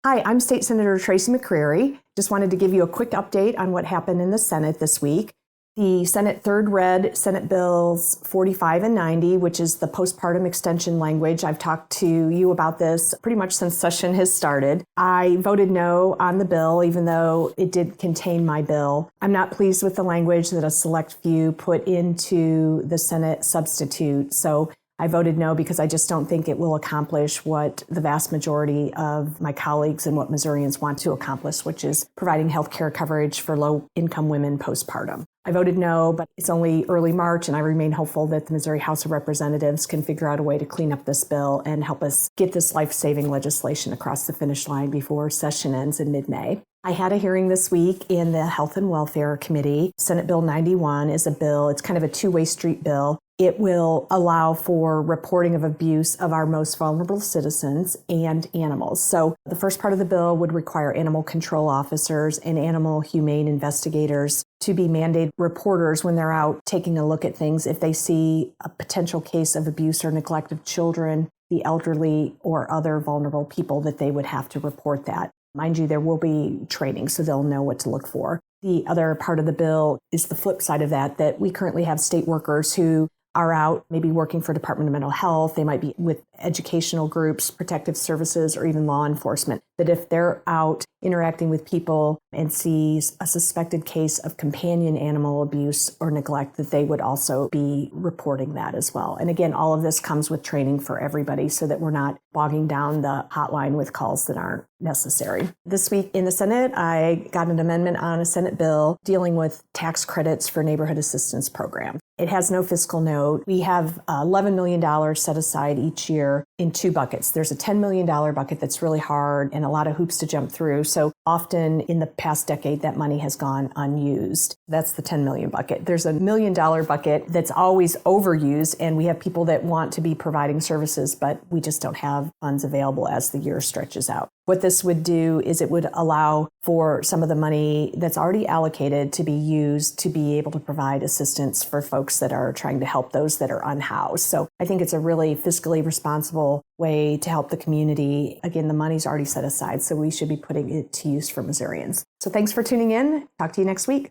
Hi, I'm State Senator Tracy McCreery. Just wanted to give you a quick update on what happened in the Senate this week. The Senate third read Senate Bills 45 and 90, which is the postpartum extension language. I've talked to you about this pretty much since session has started. I voted no on the bill, even though it did contain my bill. I'm not pleased with the language that a select few put into the Senate substitute. So I voted no because I just don't think it will accomplish what the vast majority of my colleagues and what Missourians want to accomplish, which is providing health care coverage for low-income women postpartum. I voted no, but it's only early March, and I remain hopeful that the Missouri House of Representatives can figure out a way to clean up this bill and help us get this life-saving legislation across the finish line before session ends in mid-May. I had a hearing this week in the Health and Welfare Committee. Senate Bill 91 is a bill, it's kind of a two-way street bill. It will allow for reporting of abuse of our most vulnerable citizens and animals. So the first part of the bill would require animal control officers and animal humane investigators to be mandated reporters when they're out taking a look at things if they see a potential case of abuse or neglect of children, the elderly, or other vulnerable people, that they would have to report that. Mind you, there will be training, so they'll know what to look for. The other part of the bill is the flip side of that we currently have state workers who are out maybe working for Department of Mental Health. They might be with educational groups, protective services, or even law enforcement. That if they're out interacting with people and sees a suspected case of companion animal abuse or neglect, that they would also be reporting that as well. And again, all of this comes with training for everybody so that we're not bogging down the hotline with calls that aren't necessary. This week in the Senate, I got an amendment on a Senate bill dealing with tax credits for neighborhood assistance programs. It has no fiscal note. We have $11 million set aside each year in two buckets. There's a $10 million bucket that's really hard and a lot of hoops to jump through. So often in the past decade, that money has gone unused. That's the $10 million bucket. There's a $1 million bucket that's always overused, and we have people that want to be providing services, but we just don't have funds available as the year stretches out. What this would do is it would allow for some of the money that's already allocated to be used to be able to provide assistance for folks that are trying to help those that are unhoused. So I think it's a really fiscally responsible way to help the community. Again, the money's already set aside, so we should be putting it to use for Missourians. So thanks for tuning in. Talk to you next week.